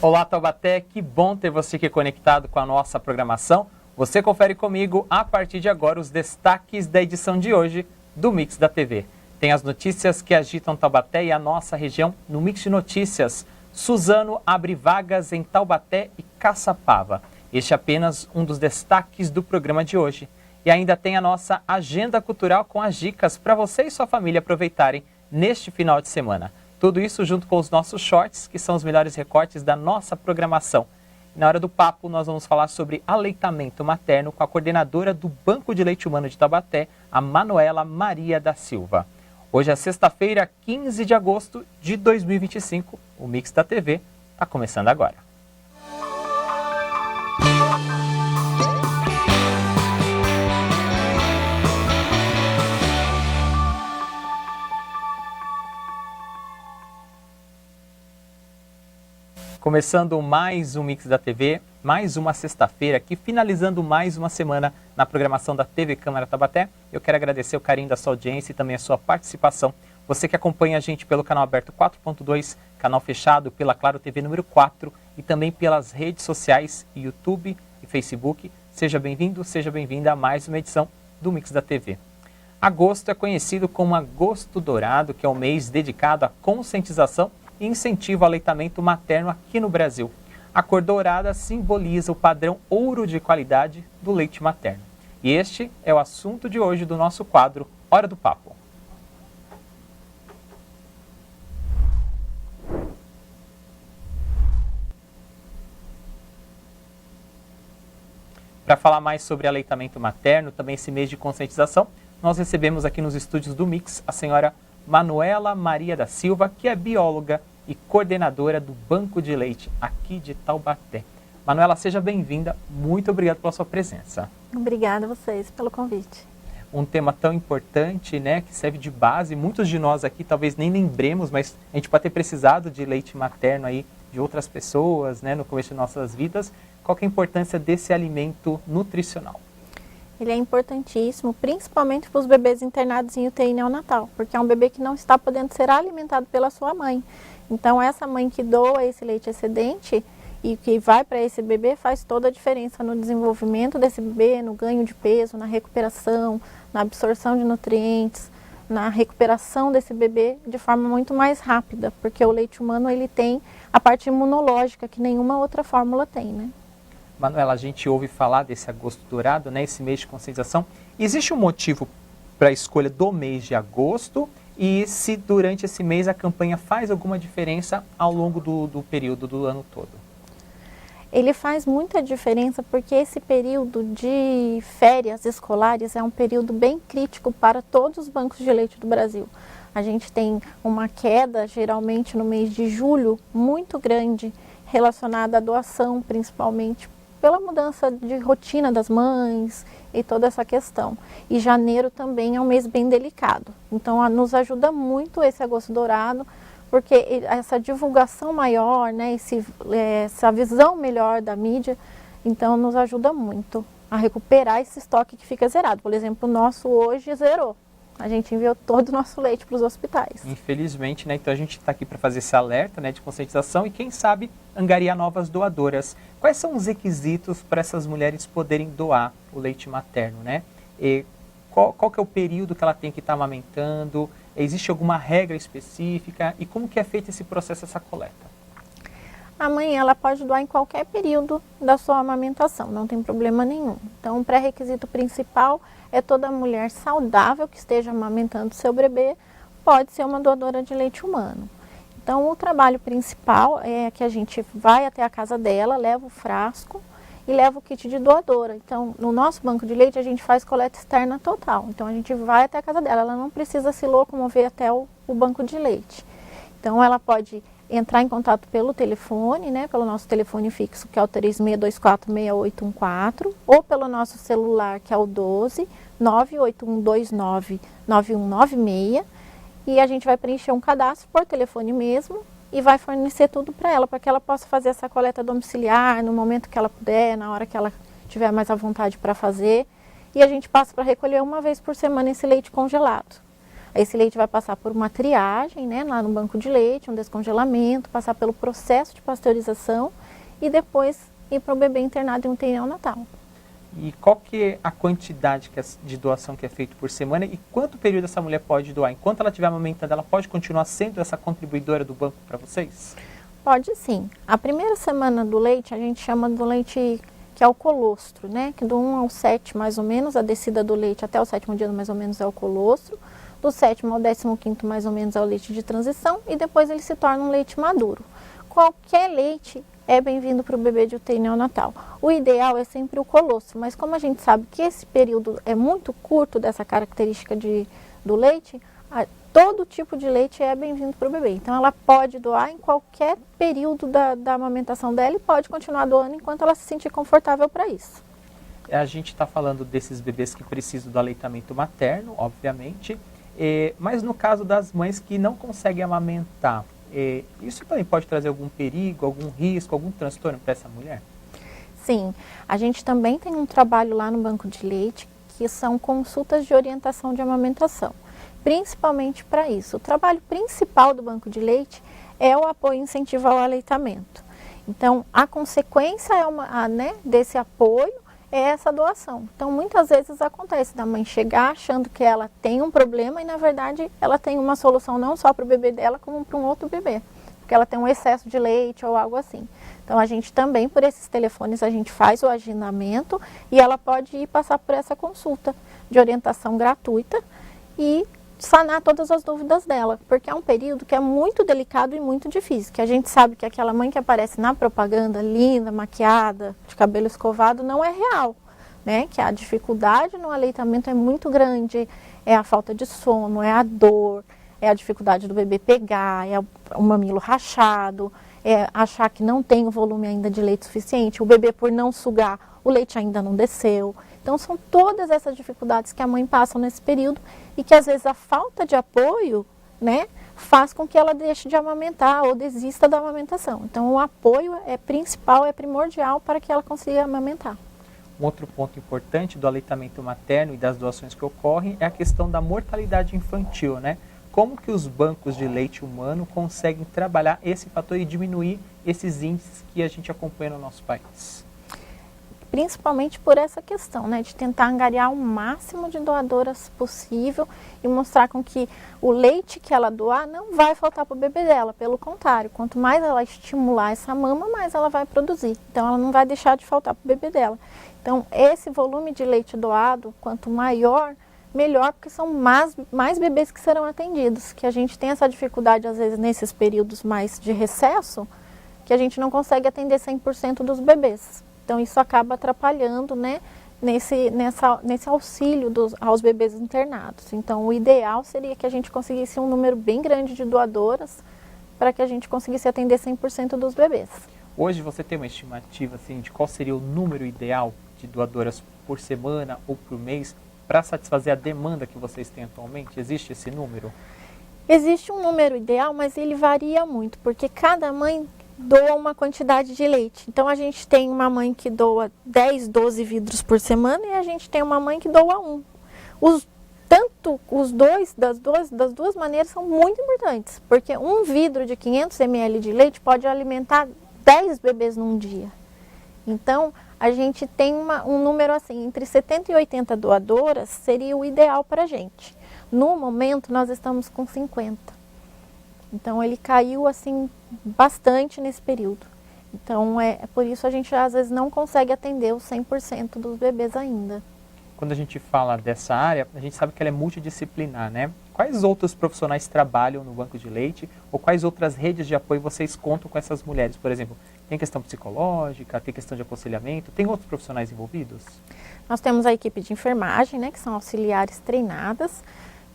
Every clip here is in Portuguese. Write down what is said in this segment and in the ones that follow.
Olá, Taubaté, que bom ter você aqui conectado com a nossa programação. Você confere comigo, a partir de agora, os destaques da edição de hoje do Mix da TV. Tem as notícias que agitam Taubaté e a nossa região no Mix de Notícias. Suzano abre vagas em Taubaté e Caçapava. Este é apenas um dos destaques do programa de hoje. E ainda tem a nossa agenda cultural com as dicas para você e sua família aproveitarem neste final de semana. Tudo isso junto com os nossos shorts, que são os melhores recortes da nossa programação. E na hora do papo, nós vamos falar sobre aleitamento materno com a coordenadora do Banco de Leite Humano de Taubaté, a Manuela Maria da Silva. Hoje é sexta-feira, 15 de agosto de 2025. O Mix da TV está começando agora. Começando mais um Mix da TV, mais uma sexta-feira aqui, finalizando mais uma semana na programação da TV Câmara Taubaté. Eu quero agradecer o carinho da sua audiência e também a sua participação. Você que acompanha a gente pelo canal aberto 4.2, canal fechado pela Claro TV número 4 e também pelas redes sociais, YouTube e Facebook. Seja bem-vindo, seja bem-vinda a mais uma edição do Mix da TV. Agosto é conhecido como Agosto Dourado, que é um mês dedicado à conscientização e incentivo ao aleitamento materno aqui no Brasil. A cor dourada simboliza o padrão ouro de qualidade do leite materno. E este é o assunto de hoje do nosso quadro Hora do Papo. Para falar mais sobre aleitamento materno, também esse mês de conscientização, nós recebemos aqui nos estúdios do Mix a senhora Manuela Maria da Silva, que é bióloga e coordenadora do Banco de Leite aqui de Taubaté. Manuela, seja bem-vinda. Muito obrigado pela sua presença. Obrigada a vocês pelo convite. Um tema tão importante, né, que serve de base. Muitos de nós aqui talvez nem lembremos, mas a gente pode ter precisado de leite materno aí de outras pessoas, né, no começo de nossas vidas. Qual que é a importância desse alimento nutricional? Ele é importantíssimo, principalmente para os bebês internados em UTI neonatal, porque é um bebê que não está podendo ser alimentado pela sua mãe. Então, essa mãe que doa esse leite excedente e que vai para esse bebê faz toda a diferença no desenvolvimento desse bebê, no ganho de peso, na recuperação, na absorção de nutrientes, na recuperação desse bebê de forma muito mais rápida, porque o leite humano ele tem a parte imunológica que nenhuma outra fórmula tem, né? Manuela, a gente ouve falar desse Agosto Dourado, né, esse mês de conscientização. Existe um motivo para a escolha do mês de agosto e se durante esse mês a campanha faz alguma diferença ao longo do período do ano todo? Ele faz muita diferença porque esse período de férias escolares é um período bem crítico para todos os bancos de leite do Brasil. A gente tem uma queda, geralmente no mês de julho, muito grande, relacionada à doação, principalmente pela mudança de rotina das mães e toda essa questão. E janeiro também é um mês bem delicado. Então, nos ajuda muito esse Agosto Dourado, porque essa divulgação maior, né, essa visão melhor da mídia, então nos ajuda muito a recuperar esse estoque que fica zerado. Por exemplo, o nosso hoje zerou. A gente enviou todo o nosso leite para os hospitais. Infelizmente, né? Então a gente está aqui para fazer esse alerta, né, de conscientização e quem sabe angariar novas doadoras. Quais são os requisitos para essas mulheres poderem doar o leite materno, né? E qual que é o período que ela tem que estar amamentando? Existe alguma regra específica? E como que é feito esse processo, essa coleta? A mãe, ela pode doar em qualquer período da sua amamentação, não tem problema nenhum. Então, o pré-requisito principal é toda mulher saudável que esteja amamentando seu bebê pode ser uma doadora de leite humano. Então, o trabalho principal é que a gente vai até a casa dela, leva o frasco e leva o kit de doadora. Então, no nosso banco de leite, a gente faz coleta externa total. Então, a gente vai até a casa dela, ela não precisa se locomover até o banco de leite. Então, ela pode entrar em contato pelo telefone, né, pelo nosso telefone fixo, que é o 36246814, ou pelo nosso celular, que é o 12 98129 9196, e a gente vai preencher um cadastro por telefone mesmo e vai fornecer tudo para que ela possa fazer essa coleta domiciliar no momento que ela puder, na hora que ela tiver mais à vontade para fazer, e a gente passa para recolher uma vez por semana esse leite congelado. Esse leite vai passar por uma triagem, né, lá no banco de leite, um descongelamento, passar pelo processo de pasteurização e depois ir para o bebê internado em UTI neonatal. E qual que é a quantidade de doação que é feita por semana e quanto período essa mulher pode doar? Enquanto ela estiver amamentando, ela pode continuar sendo essa contribuidora do banco para vocês? Pode sim. A primeira semana do leite, a gente chama do leite que é o colostro, né? Que do 1 ao 7 mais ou menos, a descida do leite até o 7º dia mais ou menos é o colostro. Do 7º ao 15º mais ou menos é o leite de transição e depois ele se torna um leite maduro. Qualquer leite é bem-vindo para o bebê de UTI neonatal. O ideal é sempre o colostro, mas como a gente sabe que esse período é muito curto dessa característica do leite, todo tipo de leite é bem-vindo para o bebê. Então ela pode doar em qualquer período da amamentação dela e pode continuar doando enquanto ela se sentir confortável para isso. A gente está falando desses bebês que precisam do aleitamento materno, obviamente, mas no caso das mães que não conseguem amamentar, isso também pode trazer algum perigo, algum risco, algum transtorno para essa mulher? Sim, a gente também tem um trabalho lá no banco de leite que são consultas de orientação de amamentação, principalmente para isso. O trabalho principal do banco de leite é o apoio e incentivo ao aleitamento. Então, a consequência desse apoio é essa doação. Então, muitas vezes acontece da mãe chegar achando que ela tem um problema e, na verdade, ela tem uma solução não só para o bebê dela, como para um outro bebê, porque ela tem um excesso de leite ou algo assim. Então, a gente também, por esses telefones, a gente faz o agendamento e ela pode ir passar por essa consulta de orientação gratuita e sanar todas as dúvidas dela, porque é um período que é muito delicado e muito difícil, que a gente sabe que aquela mãe que aparece na propaganda, linda, maquiada, de cabelo escovado, não é real, né? Que a dificuldade no aleitamento é muito grande, é a falta de sono, é a dor, é a dificuldade do bebê pegar, é o mamilo rachado, é achar que não tem o volume ainda de leite suficiente, o bebê por não sugar, o leite ainda não desceu. Então, são todas essas dificuldades que a mãe passa nesse período e que, às vezes, a falta de apoio, né, faz com que ela deixe de amamentar ou desista da amamentação. Então, o apoio é principal, é primordial para que ela consiga amamentar. Um outro ponto importante do aleitamento materno e das doações que ocorrem é a questão da mortalidade infantil, né? Como que os bancos de leite humano conseguem trabalhar esse fator e diminuir esses índices que a gente acompanha no nosso país? Principalmente por essa questão, né, de tentar angariar o máximo de doadoras possível e mostrar com que o leite que ela doar não vai faltar para o bebê dela, pelo contrário, quanto mais ela estimular essa mama, mais ela vai produzir, então ela não vai deixar de faltar para o bebê dela. Então esse volume de leite doado, quanto maior, melhor, porque são mais bebês que serão atendidos, que a gente tem essa dificuldade às vezes nesses períodos mais de recesso, que a gente não consegue atender 100% dos bebês. Então, isso acaba atrapalhando, né, nesse auxílio aos bebês internados. Então, o ideal seria que a gente conseguisse um número bem grande de doadoras para que a gente conseguisse atender 100% dos bebês. Hoje você tem uma estimativa assim, de qual seria o número ideal de doadoras por semana ou por mês para satisfazer a demanda que vocês têm atualmente? Existe esse número? Existe um número ideal, mas ele varia muito, porque cada mãe doa uma quantidade de leite. Então, a gente tem uma mãe que doa 10, 12 vidros por semana e a gente tem uma mãe que doa 1. Das duas maneiras são muito importantes, porque um vidro de 500 ml de leite pode alimentar 10 bebês num dia. Então, a gente tem um número assim, entre 70 e 80 doadoras seria o ideal para a gente. No momento, nós estamos com 50. Então, ele caiu assim bastante nesse período. Então, é por isso a gente às vezes não consegue atender os 100% dos bebês ainda. Quando a gente fala dessa área, a gente sabe que ela é multidisciplinar, né? Quais outros profissionais trabalham no banco de leite ou quais outras redes de apoio vocês contam com essas mulheres? Por exemplo, tem questão psicológica, tem questão de aconselhamento, tem outros profissionais envolvidos? Nós temos a equipe de enfermagem, né, que são auxiliares treinadas,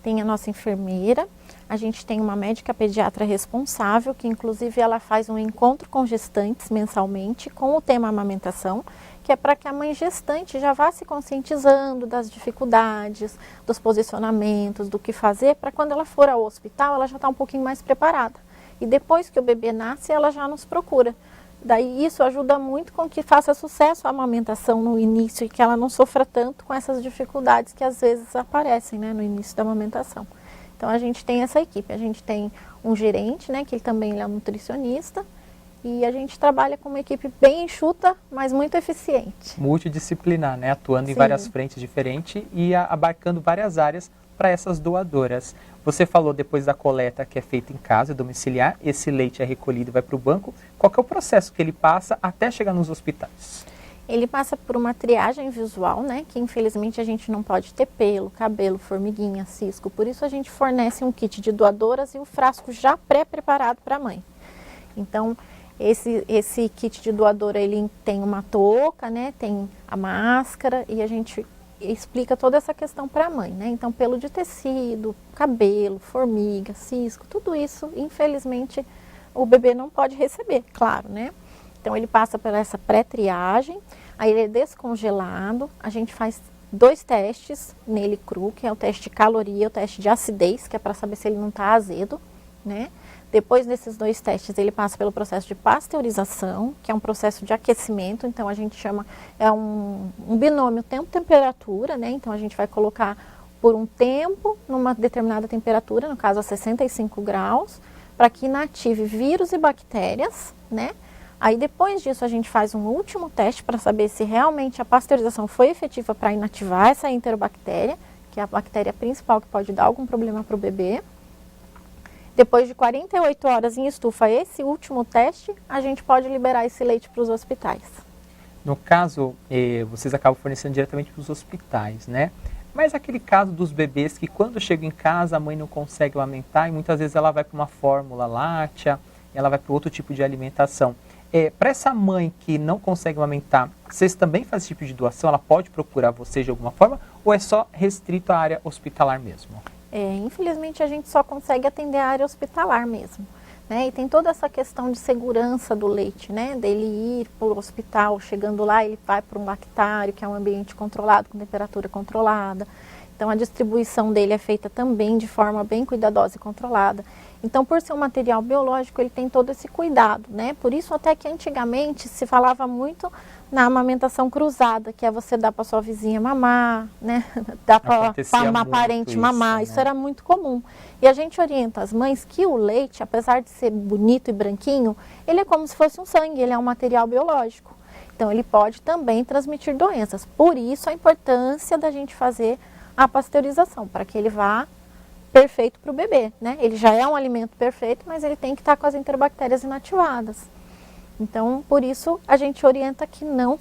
tem a nossa enfermeira, a gente tem uma médica pediatra responsável, que inclusive ela faz um encontro com gestantes mensalmente com o tema amamentação, que é para que a mãe gestante já vá se conscientizando das dificuldades, dos posicionamentos, do que fazer, para quando ela for ao hospital, ela já está um pouquinho mais preparada. E depois que o bebê nasce, ela já nos procura. Daí isso ajuda muito com que faça sucesso a amamentação no início e que ela não sofra tanto com essas dificuldades que às vezes aparecem, né, no início da amamentação. Então a gente tem essa equipe, a gente tem um gerente, né, que ele também é um nutricionista, e a gente trabalha com uma equipe bem enxuta, mas muito eficiente. Multidisciplinar, né? Atuando em Sim. várias frentes diferentes e abarcando várias áreas para essas doadoras. Você falou depois da coleta que é feita em casa, domiciliar, esse leite é recolhido e vai para o banco. Qual que é o processo que ele passa até chegar nos hospitais? Ele passa por uma triagem visual, né, que infelizmente a gente não pode ter pelo, cabelo, formiguinha, cisco. Por isso a gente fornece um kit de doadoras e um frasco já pré-preparado para a mãe. Então, esse kit de doadora, ele tem uma touca, né, tem a máscara e a gente explica toda essa questão para a mãe, né? Então, pelo de tecido, cabelo, formiga, cisco, tudo isso, infelizmente, o bebê não pode receber, claro, né? Então, ele passa por essa pré-triagem, aí ele é descongelado, a gente faz 2 testes nele cru, que é o teste de caloria, o teste de acidez, que é para saber se ele não está azedo, né? Depois desses 2 testes, ele passa pelo processo de pasteurização, que é um processo de aquecimento, então a gente chama, é um binômio tempo-temperatura, né? Então a gente vai colocar por um tempo, numa determinada temperatura, no caso a 65 graus, para que inative vírus e bactérias, né? Aí depois disso a gente faz um último teste para saber se realmente a pasteurização foi efetiva para inativar essa enterobactéria, que é a bactéria principal que pode dar algum problema para o bebê. Depois de 48 horas em estufa, esse último teste, a gente pode liberar esse leite para os hospitais. No caso, vocês acabam fornecendo diretamente para os hospitais, né? Mas aquele caso dos bebês que quando chegam em casa a mãe não consegue amamentar e muitas vezes ela vai para uma fórmula láctea, ela vai para outro tipo de alimentação. Para essa mãe que não consegue amamentar, vocês também fazem esse tipo de doação? Ela pode procurar vocês de alguma forma ou é só restrito à área hospitalar mesmo? Infelizmente a gente só consegue atender a área hospitalar mesmo, né? E tem toda essa questão de segurança do leite, né? Dele ir para o hospital, chegando lá ele vai para um lactário, que é um ambiente controlado, com temperatura controlada. Então a distribuição dele é feita também de forma bem cuidadosa e controlada. Então, por ser um material biológico, ele tem todo esse cuidado, né? Por isso até que antigamente se falava muito na amamentação cruzada, que é você dar para sua vizinha mamar, né? Dar para uma parente mamar, isso era muito comum. E a gente orienta as mães que o leite, apesar de ser bonito e branquinho, ele é como se fosse um sangue, ele é um material biológico. Então, ele pode também transmitir doenças. Por isso, a importância da gente fazer a pasteurização, para que ele vá perfeito para o bebê, né? Ele já é um alimento perfeito, mas ele tem que estar com as enterobactérias inativadas. Então, por isso, a gente orienta que não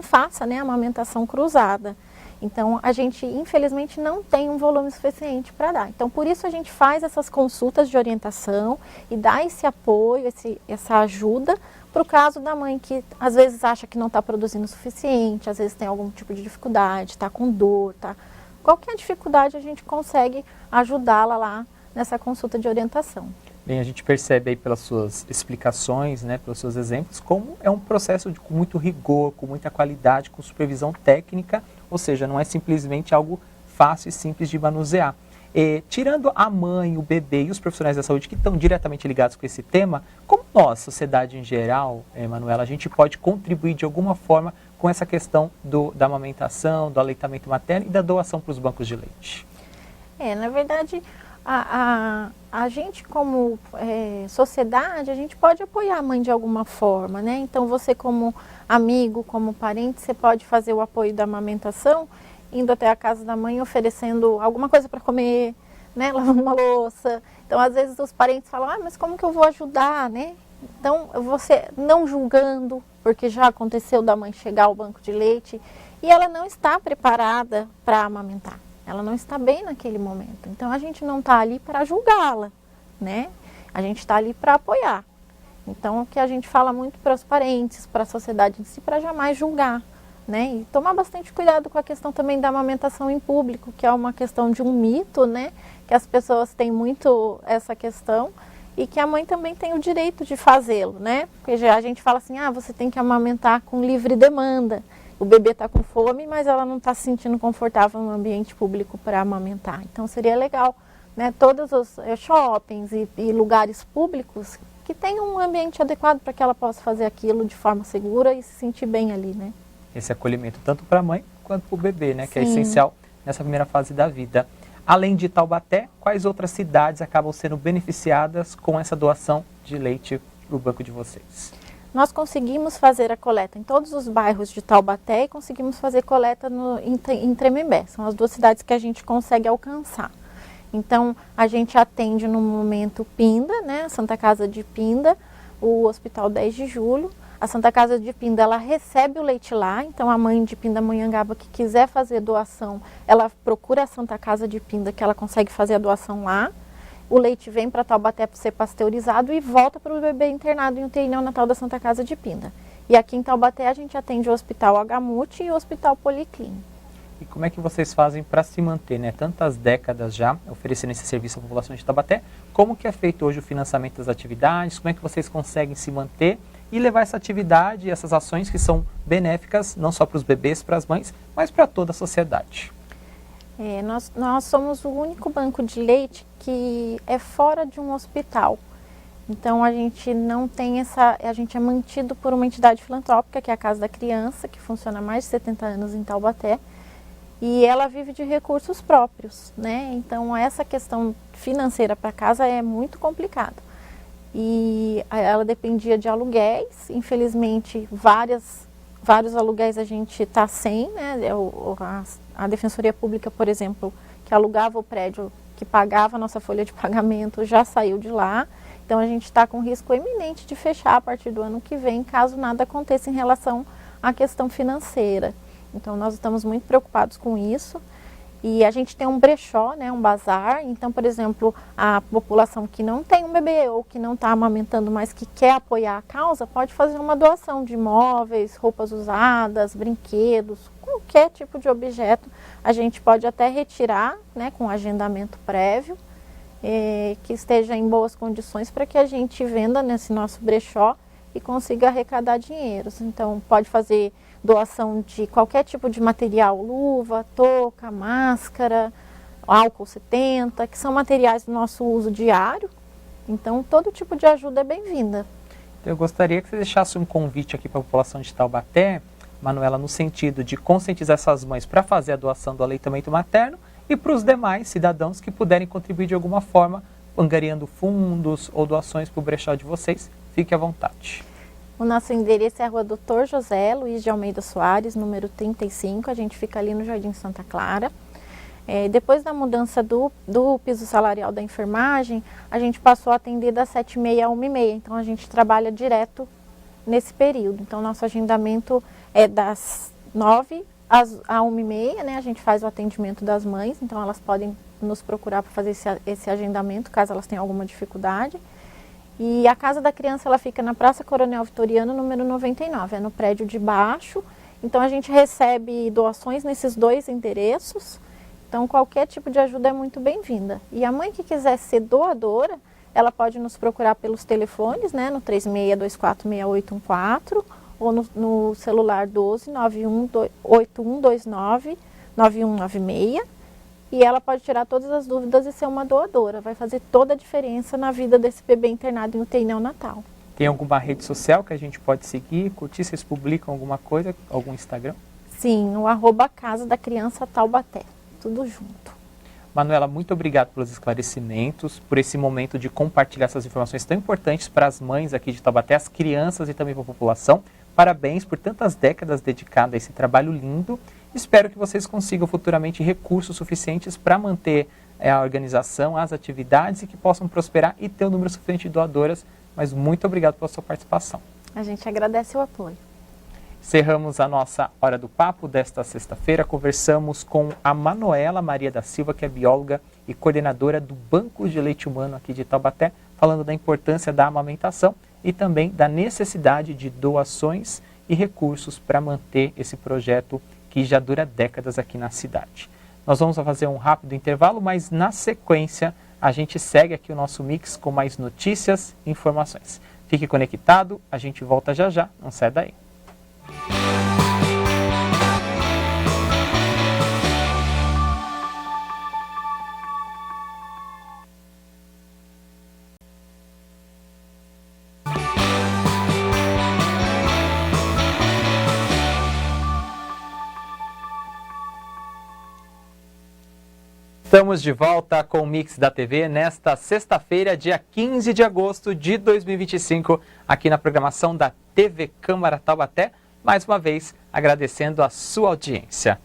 faça, né, a amamentação cruzada. Então, a gente, infelizmente, não tem um volume suficiente para dar. Então, por isso, a gente faz essas consultas de orientação e dá esse apoio, essa ajuda para o caso da mãe que, às vezes, acha que não está produzindo o suficiente, às vezes tem algum tipo de dificuldade, está com dor, tá? Qualquer dificuldade, a gente consegue ajudá-la lá nessa consulta de orientação. Bem, a gente percebe aí pelas suas explicações, né, pelos seus exemplos, como é um processo com muito rigor, com muita qualidade, com supervisão técnica, ou seja, não é simplesmente algo fácil e simples de manusear. Tirando a mãe, o bebê e os profissionais da saúde que estão diretamente ligados com esse tema, como nós, sociedade em geral, Manuela, a gente pode contribuir de alguma forma com essa questão da amamentação, do aleitamento materno e da doação para os bancos de leite? Na verdade, a gente como sociedade, a gente pode apoiar a mãe de alguma forma, né? Então você como amigo, como parente, você pode fazer o apoio da amamentação, indo até a casa da mãe, oferecendo alguma coisa para comer, né? Lavando uma louça. Então às vezes os parentes falam, mas como que eu vou ajudar, né? Então você não julgando, porque já aconteceu da mãe chegar ao banco de leite e ela não está preparada para amamentar. Ela não está bem naquele momento. Então, a gente não está ali para julgá-la, né? A gente está ali para apoiar. Então, o que a gente fala muito para os parentes, para a sociedade em si, para jamais julgar, né? E tomar bastante cuidado com a questão também da amamentação em público, que é uma questão de um mito, né? Que as pessoas têm muito essa questão e que a mãe também tem o direito de fazê-lo, né? Porque já a gente fala assim, você tem que amamentar com livre demanda. O bebê está com fome, mas ela não está se sentindo confortável no ambiente público para amamentar. Então, seria legal, né, todos os shoppings e lugares públicos que tenham um ambiente adequado para que ela possa fazer aquilo de forma segura e se sentir bem ali, né? Esse acolhimento tanto para a mãe quanto para o bebê, né, que é Sim. essencial nessa primeira fase da vida. Além de Taubaté, quais outras cidades acabam sendo beneficiadas com essa doação de leite para o banco de vocês? Nós conseguimos fazer a coleta em todos os bairros de Taubaté e conseguimos fazer coleta em Tremembé. São as duas cidades que a gente consegue alcançar. Então, a gente atende no momento Pinda, né, a Santa Casa de Pinda, o Hospital 10 de Julho. A Santa Casa de Pinda, ela recebe o leite lá, então a mãe de Pindamonhangaba que quiser fazer doação, ela procura a Santa Casa de Pinda, que ela consegue fazer a doação lá. O leite vem para Taubaté para ser pasteurizado e volta para o bebê internado em UTI neonatal da Santa Casa de Pinda. E aqui em Taubaté a gente atende o Hospital Agamute e o Hospital Policlínico. E como é que vocês fazem para se manter, né? Tantas décadas já oferecendo esse serviço à população de Taubaté, como que é feito hoje o financiamento das atividades, como é que vocês conseguem se manter e levar essa atividade e essas ações que são benéficas, não só para os bebês, para as mães, mas para toda a sociedade? Nós somos o único banco de leite que é fora de um hospital. Então a gente não tem a gente é mantido por uma entidade filantrópica, que é a Casa da Criança, que funciona há mais de 70 anos em Taubaté. E ela vive de recursos próprios, né? Então essa questão financeira para casa é muito complicada. E ela dependia de aluguéis, infelizmente vários aluguéis a gente está sem, né? A Defensoria Pública, por exemplo, que alugava o prédio, que pagava a nossa folha de pagamento, já saiu de lá. Então a gente está com risco iminente de fechar a partir do ano que vem, caso nada aconteça em relação à questão financeira. Então nós estamos muito preocupados com isso. E a gente tem um brechó, né, um bazar. Então, por exemplo, a população que não tem um bebê ou que não está amamentando, mas que quer apoiar a causa, pode fazer uma doação de móveis, roupas usadas, brinquedos, qualquer tipo de objeto. A gente pode até retirar, né, com agendamento prévio, que esteja em boas condições para que a gente venda nesse nosso brechó e consiga arrecadar dinheiros. Então, pode fazer doação de qualquer tipo de material, luva, touca, máscara, álcool 70, que são materiais do nosso uso diário. Então, todo tipo de ajuda é bem-vinda. Eu gostaria que você deixasse um convite aqui para a população de Taubaté, Manuela, no sentido de conscientizar essas mães para fazer a doação do aleitamento materno e para os demais cidadãos que puderem contribuir de alguma forma, angariando fundos ou doações para o brechó de vocês. Fique à vontade. O nosso endereço é a Rua Doutor José Luiz de Almeida Soares, número 35. A gente fica ali no Jardim Santa Clara. Depois da mudança do piso salarial da enfermagem, a gente passou a atender das 7h30 a 1h30. Então, a gente trabalha direto nesse período. Então, nosso agendamento é das 9 a 1h30, né? A gente faz o atendimento das mães. Então, elas podem nos procurar para fazer esse agendamento, caso elas tenham alguma dificuldade. E a Casa da Criança, ela fica na Praça Coronel Vitoriano, número 99, é no prédio de baixo. Então a gente recebe doações nesses dois endereços, então qualquer tipo de ajuda é muito bem-vinda. E a mãe que quiser ser doadora, ela pode nos procurar pelos telefones, né, no 36246814 ou no celular 12 8129 9196. E ela pode tirar todas as dúvidas e ser uma doadora. Vai fazer toda a diferença na vida desse bebê internado em UTI neonatal. Tem alguma rede social que a gente pode seguir, curtir? Vocês publicam alguma coisa, algum Instagram? Sim, no @Casa da Criança Taubaté. Tudo junto. Manuela, muito obrigado pelos esclarecimentos, por esse momento de compartilhar essas informações tão importantes para as mães aqui de Taubaté, as crianças e também para a população. Parabéns por tantas décadas dedicadas a esse trabalho lindo. Espero que vocês consigam futuramente recursos suficientes para manter a organização, as atividades e que possam prosperar e ter um número suficiente de doadoras. Mas muito obrigado pela sua participação. A gente agradece o apoio. Encerramos a nossa Hora do Papo desta sexta-feira. Conversamos com a Manuela Maria da Silva, que é bióloga e coordenadora do Banco de Leite Humano aqui de Taubaté, falando da importância da amamentação e também da necessidade de doações e recursos para manter esse projeto que já dura décadas aqui na cidade. Nós vamos fazer um rápido intervalo, mas na sequência a gente segue aqui o nosso mix com mais notícias e informações. Fique conectado, a gente volta já já, não sai daí. Estamos de volta com o Mix da TV nesta sexta-feira, dia 15 de agosto de 2025, aqui na programação da TV Câmara Taubaté, mais uma vez agradecendo a sua audiência.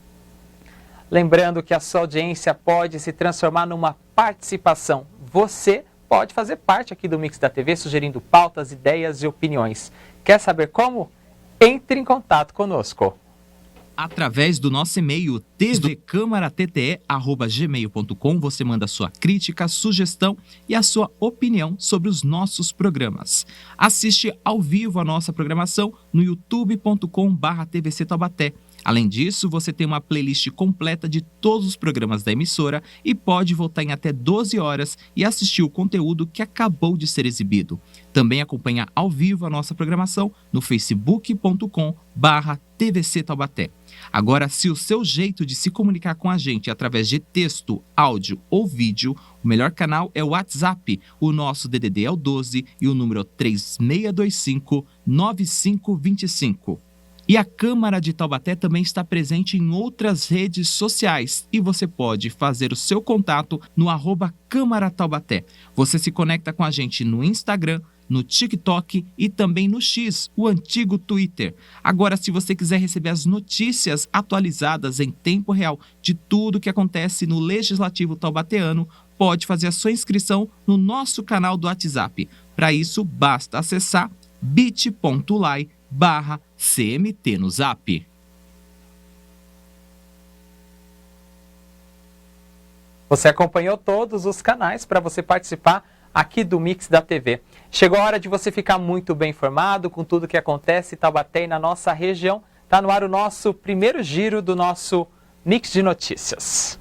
Lembrando que a sua audiência pode se transformar numa participação. Você pode fazer parte aqui do Mix da TV, sugerindo pautas, ideias e opiniões. Quer saber como? Entre em contato conosco. Através do nosso e-mail tvcamaratete@gmail.com, você manda sua crítica, sugestão e a sua opinião sobre os nossos programas. Assiste ao vivo a nossa programação no youtube.com/tvc Taubaté. Além disso, você tem uma playlist completa de todos os programas da emissora e pode voltar em até 12 horas e assistir o conteúdo que acabou de ser exibido. Também acompanha ao vivo a nossa programação no facebook.com/tvc Taubaté. Agora, se o seu jeito de se comunicar com a gente é através de texto, áudio ou vídeo, o melhor canal é o WhatsApp. O nosso DDD é o 12 e o número é 3625-9525. E a Câmara de Taubaté também está presente em outras redes sociais e você pode fazer o seu contato no @Câmara Taubaté. Você se conecta com a gente no Instagram, no TikTok e também no X, o antigo Twitter. Agora, se você quiser receber as notícias atualizadas em tempo real de tudo que acontece no Legislativo taubateano, pode fazer a sua inscrição no nosso canal do WhatsApp. Para isso, basta acessar bit.ly/CMT no Zap. Você acompanhou todos os canais para você participar aqui do Mix da TV. Chegou a hora de você ficar muito bem informado com tudo que acontece em Taubaté e na nossa região. Está no ar o nosso primeiro giro do nosso Mix de Notícias.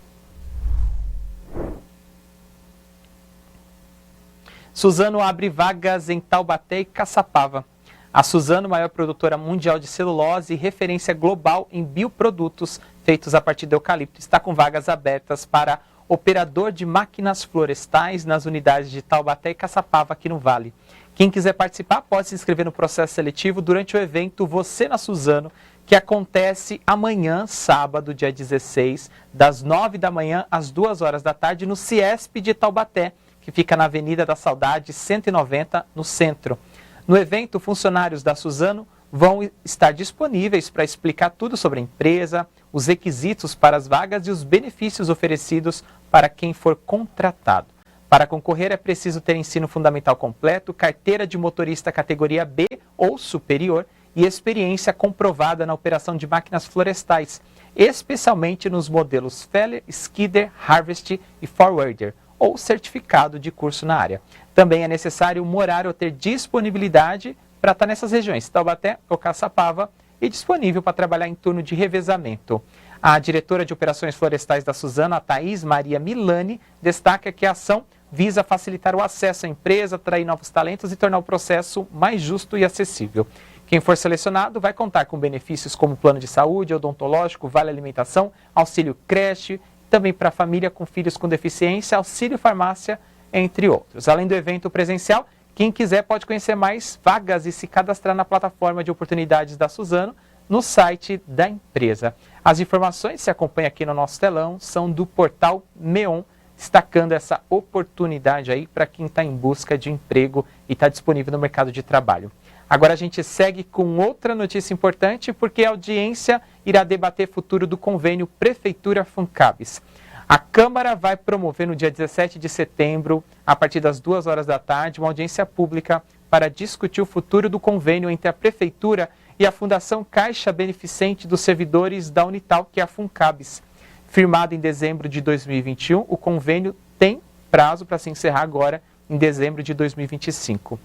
Suzano abre vagas em Taubaté e Caçapava. A Suzano, maior produtora mundial de celulose e referência global em bioprodutos feitos a partir de eucalipto, está com vagas abertas para operador de máquinas florestais nas unidades de Taubaté e Caçapava aqui no Vale. Quem quiser participar pode se inscrever no processo seletivo durante o evento Você na Suzano, que acontece amanhã, sábado, dia 16, das 9 da manhã às 2 horas da tarde, no Ciesp de Taubaté, que fica na Avenida da Saudade, 190, no centro. No evento, funcionários da Suzano vão estar disponíveis para explicar tudo sobre a empresa, os requisitos para as vagas e os benefícios oferecidos para quem for contratado. Para concorrer é preciso ter ensino fundamental completo, carteira de motorista categoria B ou superior e experiência comprovada na operação de máquinas florestais, especialmente nos modelos Feller, Skidder, Harvest e Forwarder, ou certificado de curso na área. Também é necessário morar ou ter disponibilidade para estar nessas regiões, Taubaté ou Caçapava, e disponível para trabalhar em turno de revezamento. A diretora de operações florestais da Suzano, a Thaís Maria Milani, destaca que a ação visa facilitar o acesso à empresa, atrair novos talentos e tornar o processo mais justo e acessível. Quem for selecionado vai contar com benefícios como plano de saúde, odontológico, vale alimentação, auxílio creche, também para a família com filhos com deficiência, auxílio farmácia, entre outros. Além do evento presencial, quem quiser pode conhecer mais vagas e se cadastrar na plataforma de oportunidades da Suzano no site da empresa. As informações se acompanham aqui no nosso telão, são do portal Meon, destacando essa oportunidade aí para quem está em busca de emprego e está disponível no mercado de trabalho. Agora a gente segue com outra notícia importante, porque a audiência irá debater futuro do convênio Prefeitura-Funcabes. A Câmara vai promover no dia 17 de setembro, a partir das 2 horas da tarde, uma audiência pública para discutir o futuro do convênio entre a Prefeitura e a Fundação Caixa Beneficente dos Servidores da Unital, que é a Funcabes. Firmado em dezembro de 2021, o convênio tem prazo para se encerrar agora, em dezembro de 2025.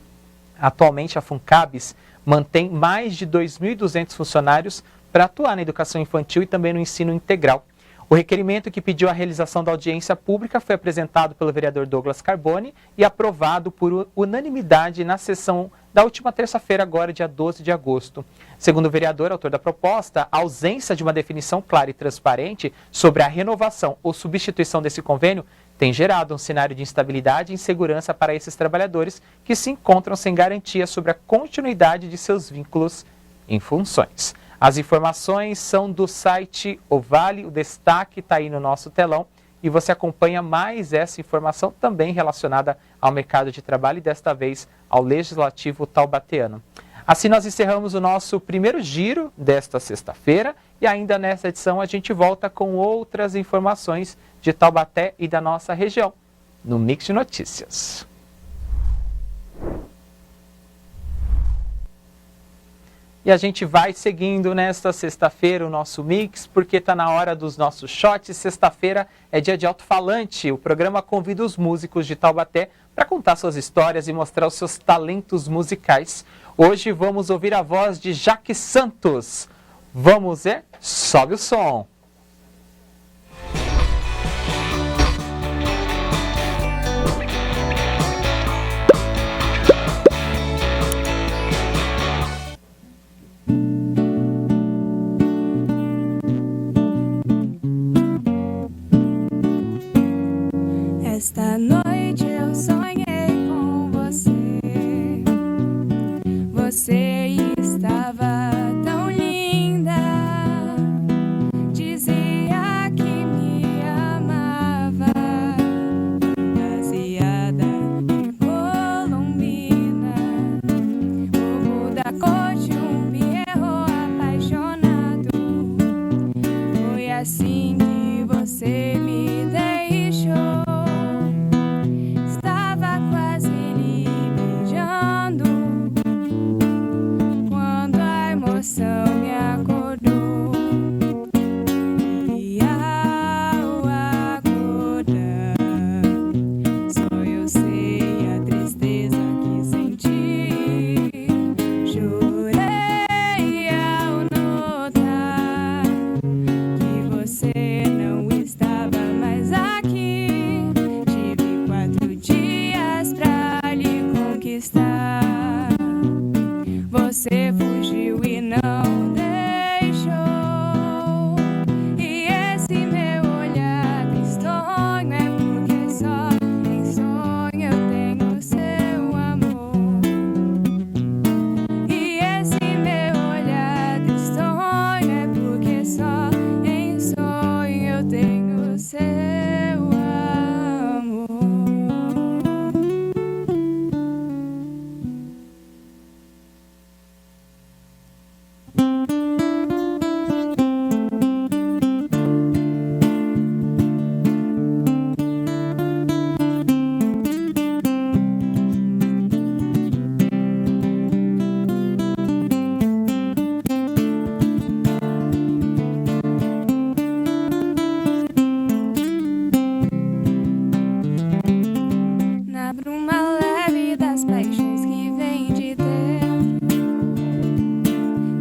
Atualmente, a Funcabes mantém mais de 2.200 funcionários para atuar na educação infantil e também no ensino integral. O requerimento que pediu a realização da audiência pública foi apresentado pelo vereador Douglas Carboni e aprovado por unanimidade na sessão da última terça-feira, agora dia 12 de agosto. Segundo o vereador, autor da proposta, a ausência de uma definição clara e transparente sobre a renovação ou substituição desse convênio tem gerado um cenário de instabilidade e insegurança para esses trabalhadores que se encontram sem garantia sobre a continuidade de seus vínculos em funções. As informações são do site O Vale, o destaque está aí no nosso telão. e você acompanha mais essa informação também relacionada ao mercado de trabalho e desta vez ao Legislativo taubateano. Assim nós encerramos o nosso primeiro giro desta sexta-feira e ainda nessa edição a gente volta com outras informações de Taubaté e da nossa região no Mix de Notícias. E a gente vai seguindo nesta sexta-feira o nosso Mix, porque está na hora dos nossos shots. Sexta-feira é dia de alto-falante. O programa convida os músicos de Taubaté para contar suas histórias e mostrar os seus talentos musicais. Hoje vamos ouvir a voz de Jaque Santos. Vamos ver? Sobe o som! Esta noite eu sonhei com você. Você estava tão linda. Dizia que me amava. Baseada em Colombina. Fogo da cor de um Pierrot apaixonado. Foi assim que você me deixou. Me acordou e ao acordar só eu sei a tristeza que senti. Chorei ao notar que você não estava mais aqui. Tive 4 dias pra lhe conquistar. Você fugiu e não deixou. E esse meu olhar tristonho é porque só em sonho eu tenho seu amor. E esse meu olhar tristonho é porque só em sonho eu tenho seu amor. Na bruma leve das paixões que vem de dentro,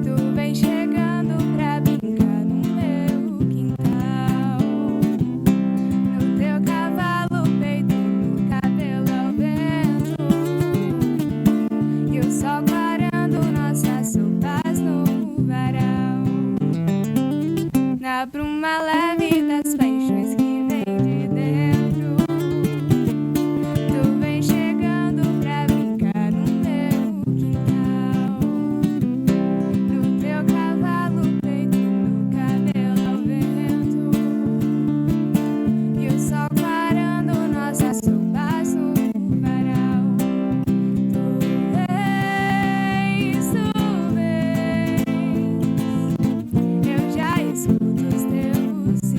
tu vem chegando pra brincar no meu quintal. No teu cavalo, peito, no cabelo ao vento, e o sol clarando nossas sopas no varal. Na bruma leve das paixões que vem de dentro, tu vem chegando pra brincar no meu quintal. No teu cavalo, peito, no cabelo ao vento, e o sol clarando nossas sopas no varal. Tu vens, eu já escuto os teus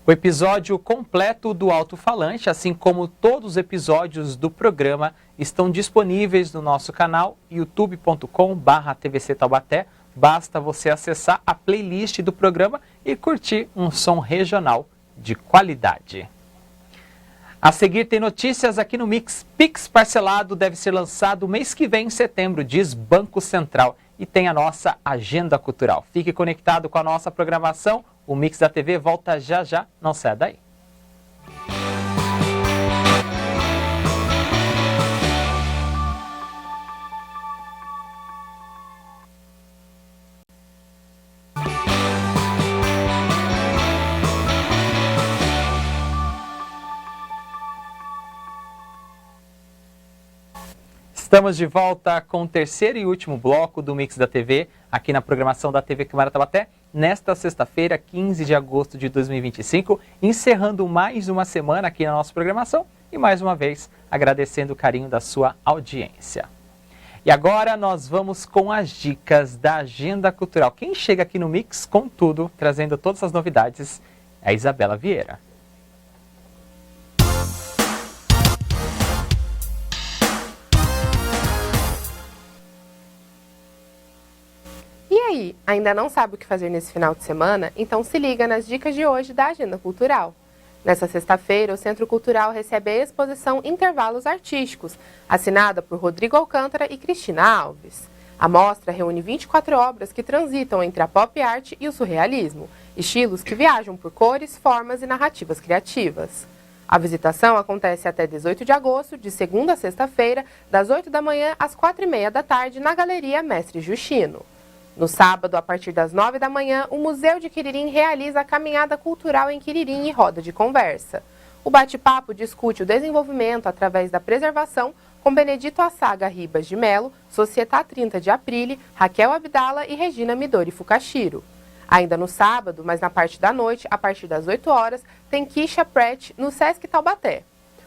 O episódio completo do Alto Falante, assim como todos os episódios do programa, estão disponíveis no nosso canal youtube.com/TVC Taubaté. Basta você acessar a playlist do programa e curtir um som regional de qualidade. A seguir tem notícias aqui no Mix. Pix parcelado deve ser lançado mês que vem, em setembro, diz Banco Central. E tem a nossa agenda cultural. Fique conectado com a nossa programação. O Mix da TV volta já já, não saia daí. Estamos de volta com o terceiro e último bloco do Mix da TV, aqui na programação da TV Câmara Taubaté, nesta sexta-feira, 15 de agosto de 2025, encerrando mais uma semana aqui na nossa programação e, mais uma vez, agradecendo o carinho da sua audiência. E agora nós vamos com as dicas da agenda cultural. Quem chega aqui no Mix com tudo, trazendo todas as novidades, é a Isabela Vieira. E aí, ainda não sabe o que fazer nesse final de semana? Então se liga nas dicas de hoje da Agenda Cultural. Nessa sexta-feira, o Centro Cultural recebe a exposição Intervalos Artísticos, assinada por Rodrigo Alcântara e Cristina Alves. A mostra reúne 24 obras que transitam entre a pop art e o surrealismo, estilos que viajam por cores, formas e narrativas criativas. A visitação acontece até 18 de agosto, de segunda a sexta-feira, das 8 da manhã às 4h30 da tarde, na Galeria Mestre Justino. No sábado, a partir das 9 da manhã, o Museu de Quiririm realiza a caminhada cultural em Quiririm e roda de conversa. O bate-papo discute o desenvolvimento através da preservação com Benedito Assaga Ribas de Melo, Societá 30 de Aprile, Raquel Abdala e Regina Midori Fukashiro. Ainda no sábado, mas na parte da noite, a partir das 8 horas, tem Keisha Pratt no Sesc Taubaté.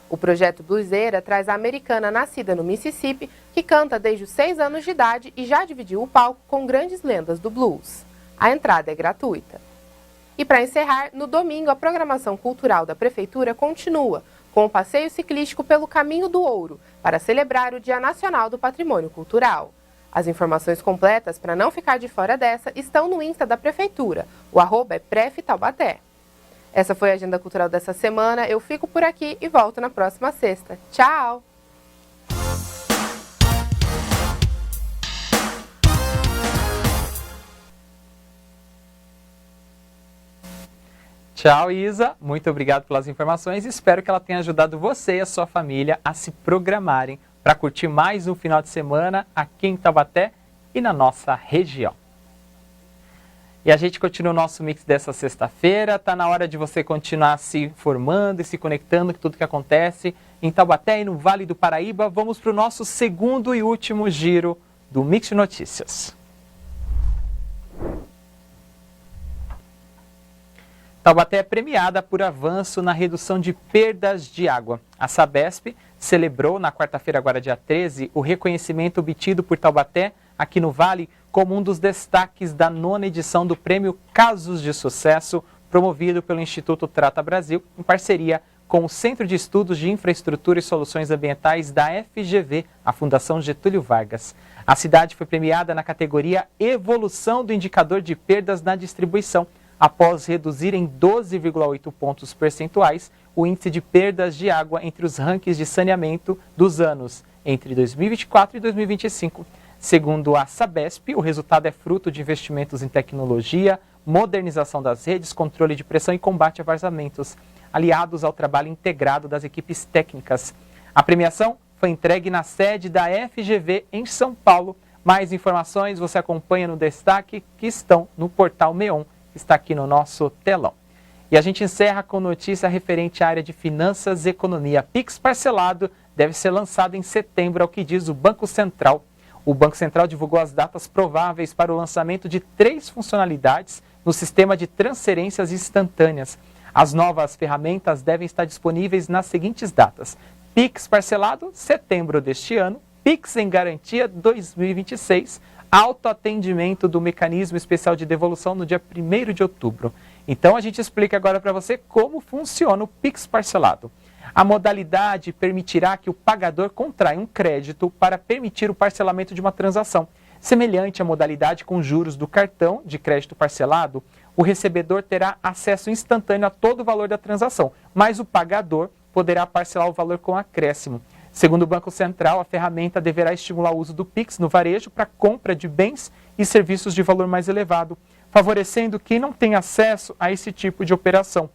O projeto Bluseira traz a americana nascida no Mississippi, que canta desde os 6 anos de idade e já dividiu o palco com grandes lendas do blues. A entrada é gratuita. E para encerrar, no domingo a programação cultural da Prefeitura continua, com o passeio ciclístico pelo Caminho do Ouro, para celebrar o Dia Nacional do Patrimônio Cultural. As informações completas, para não ficar de fora dessa, estão no Insta da Prefeitura. O @ é pref.taubaté. Essa foi a Agenda Cultural dessa semana. Eu fico por aqui e volto na próxima sexta. Tchau! Tchau, Isa. Muito obrigado pelas informações. Espero que ela tenha ajudado você e a sua família a se programarem para curtir mais um final de semana aqui em Taubaté e na nossa região. E a gente continua o nosso mix dessa sexta-feira. Está na hora de você continuar se informando e se conectando com tudo que acontece em Taubaté e no Vale do Paraíba. Vamos para o nosso segundo e último giro do Mix de Notícias. Taubaté é premiada por avanço na redução de perdas de água. A Sabesp celebrou na quarta-feira, agora dia 13, o reconhecimento obtido por Taubaté, aqui no Vale, como um dos destaques da 9ª edição do Prêmio Casos de Sucesso, promovido pelo Instituto Trata Brasil, em parceria com o Centro de Estudos de Infraestrutura e Soluções Ambientais da FGV, a Fundação Getúlio Vargas. A cidade foi premiada na categoria Evolução do Indicador de Perdas na Distribuição, após reduzir em 12,8 pontos percentuais o índice de perdas de água entre os rankings de saneamento dos anos entre 2024 e 2025. Segundo a Sabesp, o resultado é fruto de investimentos em tecnologia, modernização das redes, controle de pressão e combate a vazamentos, aliados ao trabalho integrado das equipes técnicas. A premiação foi entregue na sede da FGV em São Paulo. Mais informações você acompanha no destaque que estão no portal Meon, que está aqui no nosso telão. E a gente encerra com notícia referente à área de finanças e economia. Pix parcelado deve ser lançado em setembro, ao que diz o Banco Central. O Banco Central divulgou as datas prováveis para o lançamento de 3 funcionalidades no sistema de transferências instantâneas. As novas ferramentas devem estar disponíveis nas seguintes datas: Pix parcelado, setembro deste ano; Pix em garantia, 2026, autoatendimento do mecanismo especial de devolução no dia 1º de outubro. Então a gente explica agora para você como funciona o Pix parcelado. A modalidade permitirá que o pagador contraia um crédito para permitir o parcelamento de uma transação. Semelhante à modalidade com juros do cartão de crédito parcelado, o recebedor terá acesso instantâneo a todo o valor da transação, mas o pagador poderá parcelar o valor com acréscimo. Segundo o Banco Central, a ferramenta deverá estimular o uso do Pix no varejo para compra de bens e serviços de valor mais elevado, favorecendo quem não tem acesso a esse tipo de operação.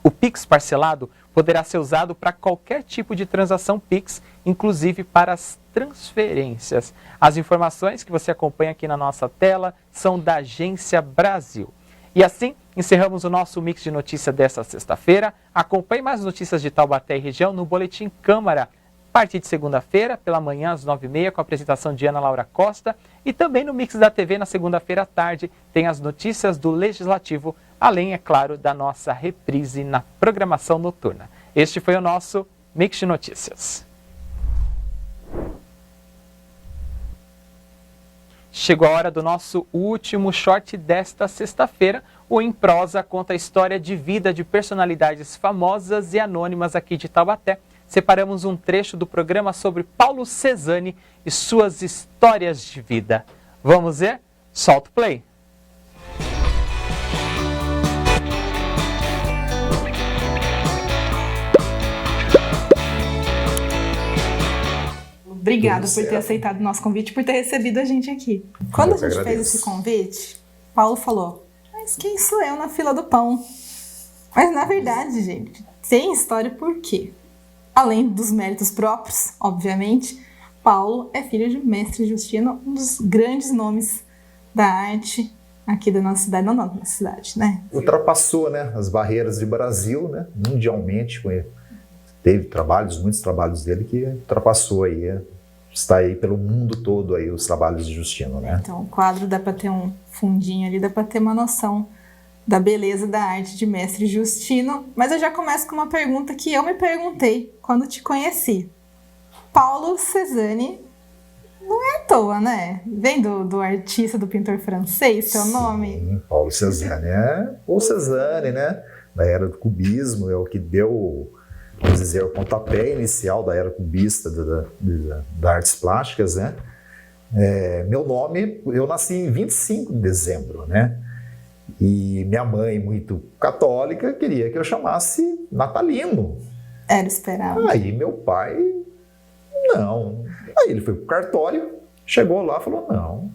O Pix parcelado poderá ser usado para qualquer tipo de transação Pix, inclusive para as transferências. As informações que você acompanha aqui na nossa tela são da Agência Brasil. E assim, encerramos o nosso Mix de Notícias desta sexta-feira. Acompanhe mais notícias de Taubaté e região no Boletim Câmara, a partir de segunda-feira, pela manhã, às 9h30, com a apresentação de Ana Laura Costa. E também no Mix da TV, na segunda-feira à tarde, tem as notícias do Legislativo, além, é claro, da nossa reprise na programação noturna. Este foi o nosso Mix de Notícias. Chegou a hora do nosso último short desta sexta-feira. O Em Prosa conta a história de vida de personalidades famosas e anônimas aqui de Taubaté. Separamos um trecho do programa sobre Paulo Cezanne e suas histórias de vida. Vamos ver? Solta o play! Obrigada por ter aceitado o nosso convite, por ter recebido a gente aqui. Quando a gente fez esse convite, Paulo falou, mas quem sou eu na fila do pão? Mas na verdade, gente, tem história por quê? Além dos méritos próprios, obviamente, Paulo é filho de Mestre Justino, um dos grandes nomes da arte aqui da nossa cidade, não da nossa cidade, né? Ultrapassou, né, as barreiras de Brasil, né, mundialmente, teve muitos trabalhos dele que ultrapassou aí, está aí pelo mundo todo aí os trabalhos de Justino, né? Então o quadro dá para ter um fundinho ali, dá para ter uma noção da beleza da arte de Mestre Justino, mas eu já começo com uma pergunta que eu me perguntei quando te conheci. Paulo Cezanne não é à toa, né? Vem do artista, do pintor francês, seu nome? Sim, Paulo Cezanne é o Cezanne, né? Da era do cubismo, é o que deu, vamos dizer, o pontapé inicial da era cubista das artes plásticas, né? Meu nome, eu nasci em 25 de dezembro, né? E minha mãe, muito católica, queria que eu chamasse Natalino. Era esperado. Aí meu pai, não. Aí ele foi pro cartório, chegou lá e falou, não,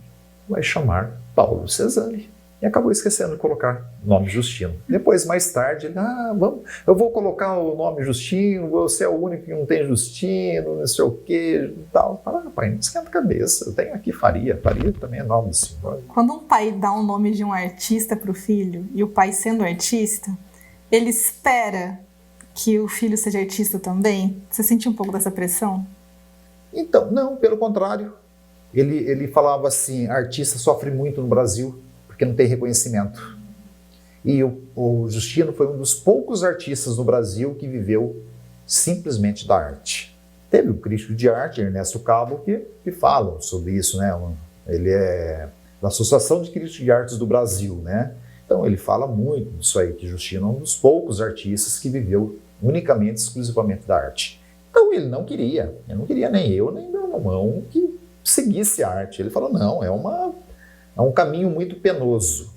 vai chamar Paulo Cezanne. E acabou esquecendo de colocar o nome Justino. Depois, mais tarde, ele, eu vou colocar o nome Justino, você é o único que não tem Justino, não sei o quê, e tal. Fala, pai, não esquenta a cabeça, eu tenho aqui Faria também é nome do senhor. Quando um pai dá o nome de um artista para o filho, e o pai sendo artista, ele espera que o filho seja artista também? Você sentiu um pouco dessa pressão? Então, não, pelo contrário. Ele falava assim, artista sofre muito no Brasil, porque não tem reconhecimento. E o Justino foi um dos poucos artistas no Brasil que viveu simplesmente da arte. Teve um crítico de arte, Ernesto Cabo, que falam sobre isso, né? Ele é da Associação de Críticos de Artes do Brasil, né? Então ele fala muito disso aí, que Justino é um dos poucos artistas que viveu unicamente, exclusivamente da arte. Então ele não queria nem eu, nem meu irmão que seguisse a arte. Ele falou, não, é um caminho muito penoso.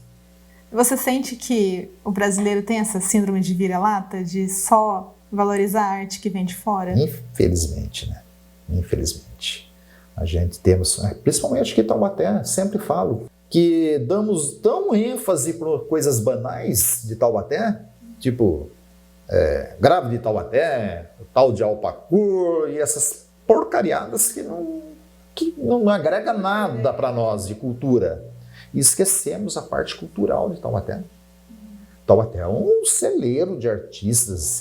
Você sente que o brasileiro tem essa síndrome de vira-lata, de só valorizar a arte que vem de fora? Infelizmente, né? Infelizmente. A gente temos, principalmente aqui em Taubaté, sempre falo, que damos tão ênfase para coisas banais de Taubaté, tipo grávida de Taubaté, o tal de Alpacur e essas porcariadas que não agrega nada para nós de cultura. E esquecemos a parte cultural de Taubaté. Taubaté é um celeiro de artistas.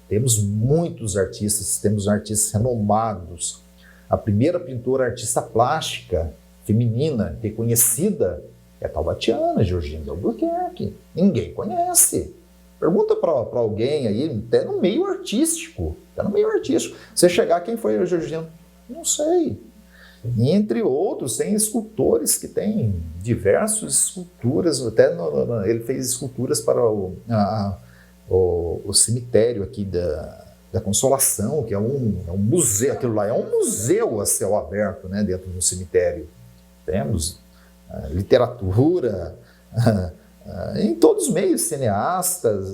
Temos muitos artistas, temos artistas renomados. A primeira pintora artista plástica feminina reconhecida é taubatiana, Georgina de Albuquerque. Ninguém conhece. Pergunta para alguém aí, até no meio artístico. Você chegar, quem foi a Georgina? Não sei. Entre outros, tem escultores que têm diversas esculturas, até ele fez esculturas para o cemitério aqui da Consolação, que é um museu, aquilo lá é um museu a céu aberto, né, dentro do cemitério. Temos literatura, em todos os meios, cineastas,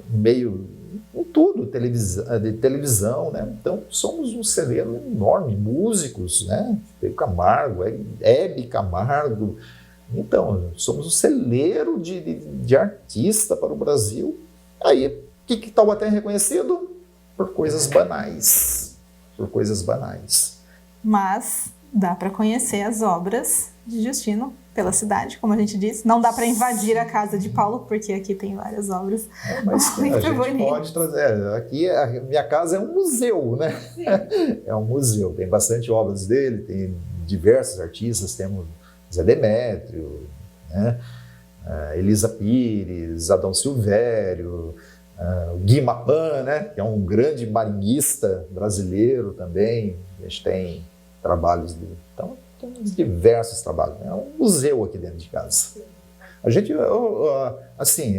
meio, em tudo, televisão, né? Então somos um celeiro enorme, músicos, né? Tem Camargo, Hebe Camargo, então somos um celeiro de artista para o Brasil. Aí, o que Taubaté é reconhecido? Por coisas banais, Mas dá para conhecer as obras de Justino pela cidade, como a gente disse. Não dá para invadir a casa de Paulo, porque aqui tem várias obras. Mas a gente pode trazer. Aqui a minha casa é um museu, né? É um museu. Tem bastante obras dele, tem diversos artistas, temos Zé Demétrio, né? Elisa Pires, Adão Silvério, Gui Mapan, né? Que é um grande marinhista brasileiro também. A gente tem trabalhos dele. Então, temos diversos trabalhos. É um museu aqui dentro de casa. A gente, assim,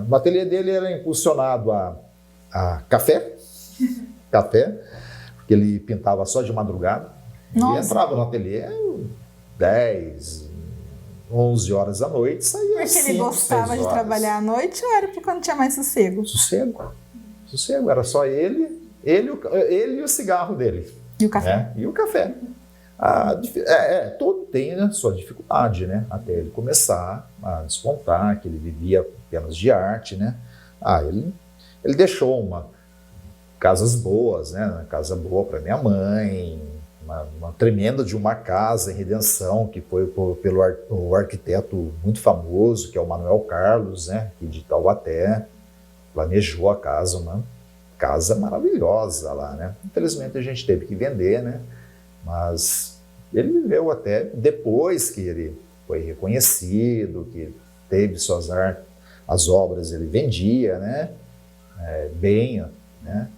no ateliê dele era impulsionado a café, porque ele pintava só de madrugada. Ele entrava no ateliê 10, 11 horas da noite, saía porque ele gostava de trabalhar à noite ou era porque quando tinha mais sossego? Sossego. Era só ele e o cigarro dele. E o café. Né? E o café. Todo tem a sua dificuldade, né? Até ele começar a despontar, que ele vivia apenas de arte, né? Ele deixou casas boas, né? Uma casa boa para minha mãe, uma tremenda de uma casa em Redenção, que foi pelo arquiteto muito famoso, que é o Manuel Carlos, né? Aqui de Taubaté. Planejou a casa, uma casa maravilhosa lá, né? Infelizmente a gente teve que vender, né? Mas ele viveu até depois que ele foi reconhecido, que teve as obras, ele vendia, né? Bem, né?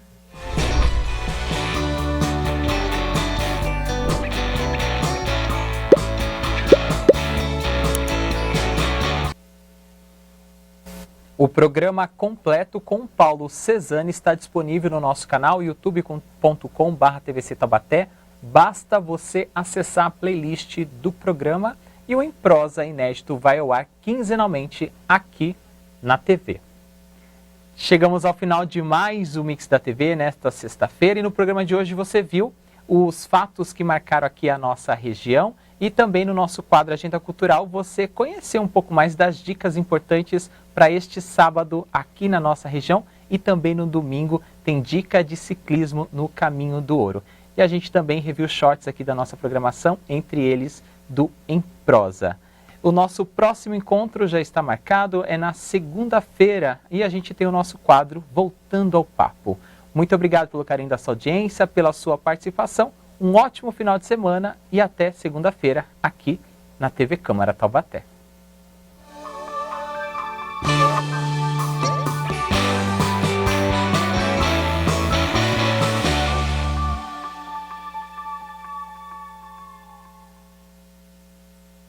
O programa completo com Paulo Cesani está disponível no nosso canal youtube.com/TVC Taubaté. Basta você acessar a playlist do programa e o Em Prosa Inédito vai ao ar quinzenalmente aqui na TV. Chegamos ao final de mais um Mix da TV nesta sexta-feira e no programa de hoje você viu os fatos que marcaram aqui a nossa região e também no nosso quadro Agenda Cultural você conheceu um pouco mais das dicas importantes para este sábado aqui na nossa região e também no domingo tem dica de ciclismo no Caminho do Ouro. E a gente também reviu shorts aqui da nossa programação, entre eles do Em Prosa. O nosso próximo encontro já está marcado, é na segunda-feira e a gente tem o nosso quadro Voltando ao Papo. Muito obrigado pelo carinho da sua audiência, pela sua participação, um ótimo final de semana e até segunda-feira aqui na TV Câmara Taubaté.